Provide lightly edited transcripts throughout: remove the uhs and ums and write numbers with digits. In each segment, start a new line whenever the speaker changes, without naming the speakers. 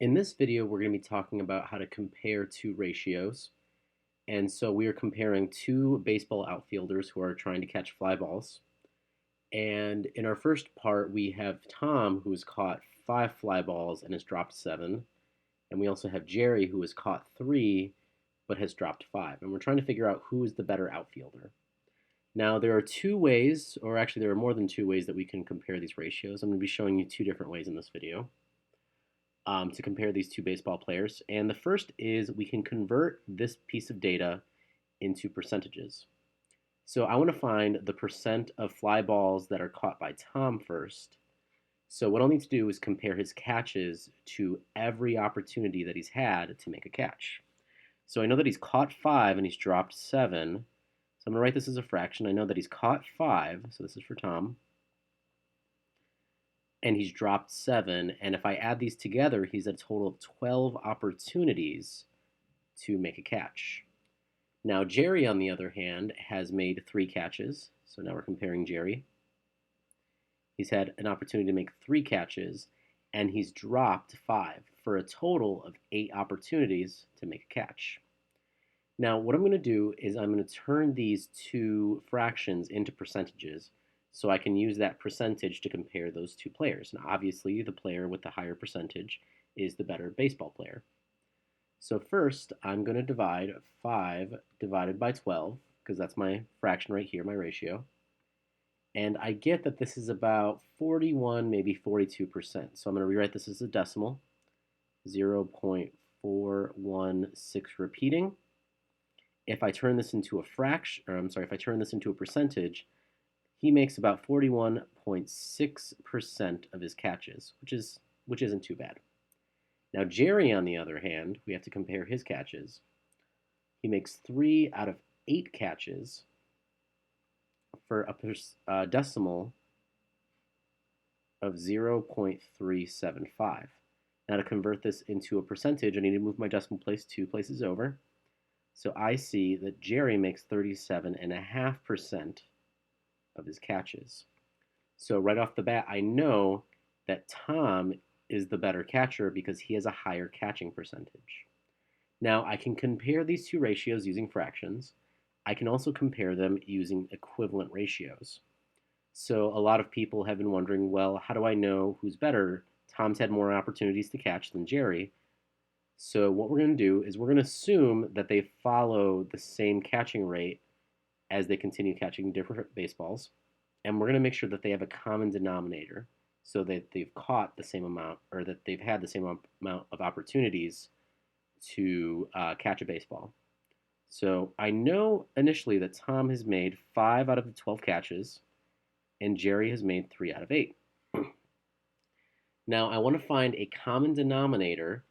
In this video, we're going to be talking about how to compare two ratios. And so we are comparing two baseball outfielders who are trying to catch fly balls. And in our first part, we have Tom, who has caught 5 fly balls and has dropped 7. And we also have Jerry, who has caught 3 but has dropped 5. And we're trying to figure out who is the better outfielder. Now, there are two ways, or actually, there are more than two ways that we can compare these ratios. I'm going to be showing you two different ways in this video. To compare these two baseball players. And the first is we can convert this piece of data into percentages. So I want to find the percent of fly balls that are caught by Tom first. So what I'll need to do is compare his catches to every opportunity that he's had to make a catch. So I know that he's caught 5 and he's dropped 7. So I'm going to write this as a fraction. I know that he's caught 5, so this is for Tom, and he's dropped 7. And if I add these together, he's at a total of 12 opportunities to make a catch. Now, Jerry, on the other hand, has made 3 catches. So now we're comparing Jerry. He's had an opportunity to make 3 catches, and he's dropped 5 for a total of 8 opportunities to make a catch. Now, what I'm going to do is I'm going to turn these two fractions into percentages so I can use that percentage to compare those two players. And obviously, the player with the higher percentage is the better baseball player. So first, I'm going to divide 5 divided by 12, because that's my fraction right here, my ratio. And I get that this is about 41, maybe 42%. So I'm going to rewrite this as a decimal, 0.416 repeating. If I turn this into a fraction, or I'm sorry, if I turn this into a percentage, he makes about 41.6% of his catches, which isn't too bad. Now Jerry, on the other hand, we have to compare his catches. He makes 3 out of 8 catches for a decimal of 0.375. Now to convert this into a percentage, I need to move my decimal place 2 places over. So I see that Jerry makes 37.5% of his catches. So right off the bat, I know that Tom is the better catcher because he has a higher catching percentage. Now, I can compare these two ratios using fractions. I can also compare them using equivalent ratios. So a lot of people have been wondering, well, how do I know who's better? Tom's had more opportunities to catch than Jerry. So what we're going to do is we're going to assume that they follow the same catching rate as they continue catching different baseballs. And we're going to make sure that they have a common denominator so that they've caught the same amount, or that they've had the same amount of opportunities to catch a baseball. So I know initially that Tom has made 5 out of the 12 catches, and Jerry has made 3 out of 8. Now I want to find a common denominator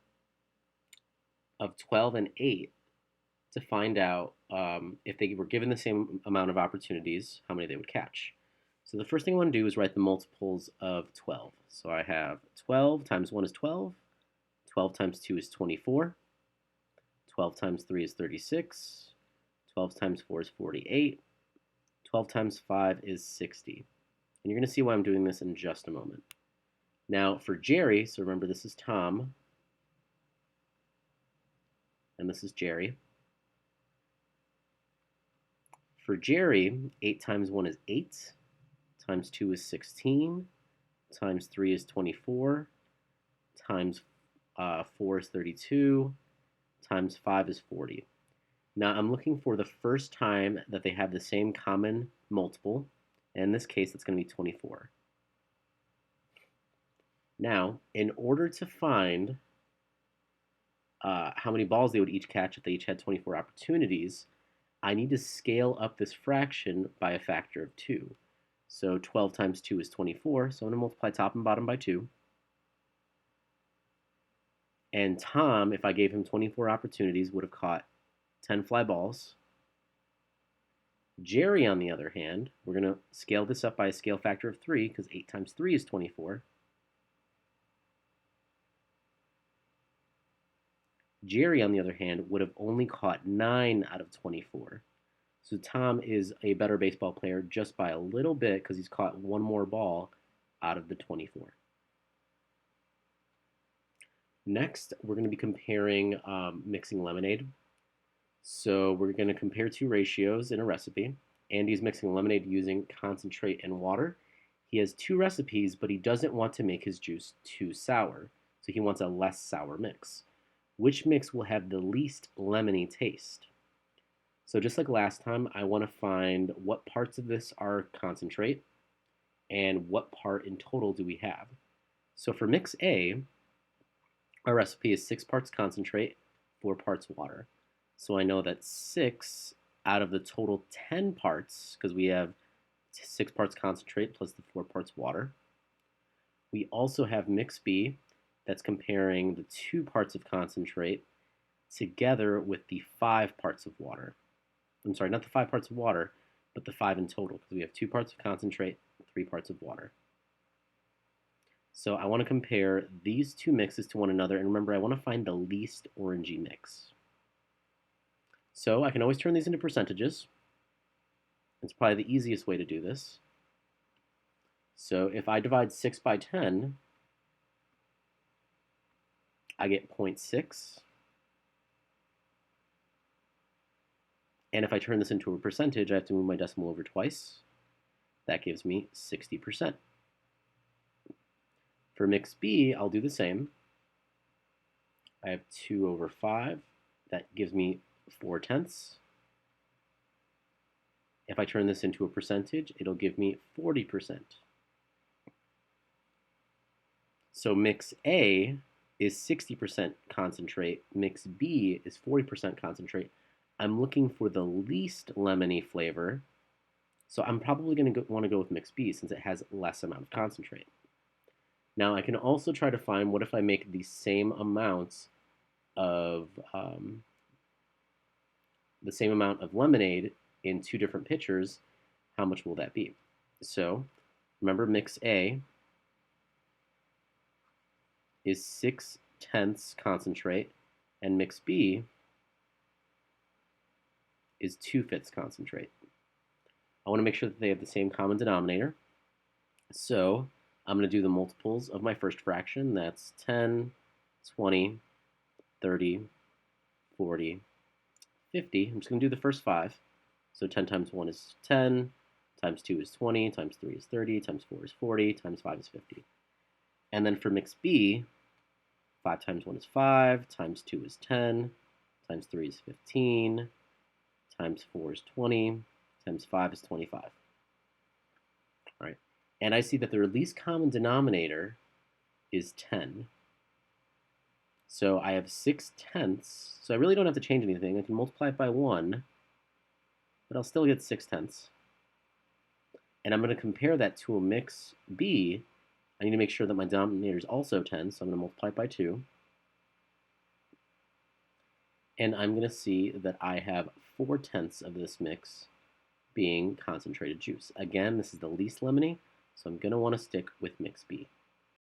of 12 and 8 to find out if they were given the same amount of opportunities, how many they would catch. So the first thing I want to do is write the multiples of 12. So I have 12 times 1 is 12, 12 times 2 is 24, 12 times 3 is 36, 12 times 4 is 48, 12 times 5 is 60. And you're going to see why I'm doing this in just a moment. Now for Jerry, so remember this is Tom, and this is Jerry. For Jerry, 8 times 1 is 8, times 2 is 16, times 3 is 24, times 4 is 32, times 5 is 40. Now I'm looking for the first time that they have the same common multiple, and in this case it's going to be 24. Now, in order to find how many balls they would each catch if they each had 24 opportunities, I need to scale up this fraction by a factor of 2. So 12 times 2 is 24, so I'm going to multiply top and bottom by 2. And Tom, if I gave him 24 opportunities, would have caught 10 fly balls. Jerry, on the other hand, we're going to scale this up by a scale factor of 3 because 8 times 3 is 24. Jerry, on the other hand, would have only caught 9 out of 24. So Tom is a better baseball player just by a little bit because he's caught one more ball out of the 24. Next, we're going to be comparing mixing lemonade. So we're going to compare two ratios in a recipe. Andy's mixing lemonade using concentrate and water. He has two recipes, but he doesn't want to make his juice too sour. So he wants a less sour mix. Which mix will have the least lemony taste? So just like last time, I want to find what parts of this are concentrate and what part in total do we have. So for mix A, our recipe is 6 parts concentrate, 4 parts water. So I know that 6 out of the total 10 parts, because we have 6 parts concentrate plus the 4 parts water. We also have mix B that's comparing the 2 parts of concentrate together with the 5 parts of water. I'm sorry, not the 5 parts of water, but the 5 in total, because we have 2 parts of concentrate, 3 parts of water. So I want to compare these two mixes to one another, and remember, I want to find the least orangey mix. So I can always turn these into percentages. It's probably the easiest way to do this. So if I divide 6 by 10, I get 0.6. And if I turn this into a percentage, I have to move my decimal over twice. That gives me 60%. For mix B, I'll do the same. I have 2 over 5. That gives me 4/10. If I turn this into a percentage, it'll give me 40%. So mix A is 60% concentrate. Mix B is 40% concentrate. I'm looking for the least lemony flavor. So I'm probably going to want to go with mix B since it has less amount of concentrate. Now I can also try to find what if I make the same amounts of lemonade in 2 different pitchers. How much will that be? So remember, mix A is 6/10 concentrate, and mix B is 2/5 concentrate. I want to make sure that they have the same common denominator. So I'm going to do the multiples of my first fraction. That's 10, 20, 30, 40, 50. I'm just going to do the first 5. So 10 times 1 is 10, times 2 is 20, times 3 is 30, times 4 is 40, times 5 is 50. And then for mix B, 5 times 1 is 5, times 2 is 10, times 3 is 15, times 4 is 20, times 5 is 25. All right. And I see that their least common denominator is 10. So I have 6/10. So I really don't have to change anything. I can multiply it by 1, but I'll still get 6/10. And I'm going to compare that to a mix B. I need to make sure that my denominator is also 10, so I'm going to multiply it by 2. And I'm going to see that I have 4/10 of this mix being concentrated juice. Again, this is the least lemony, so I'm going to want to stick with mix B.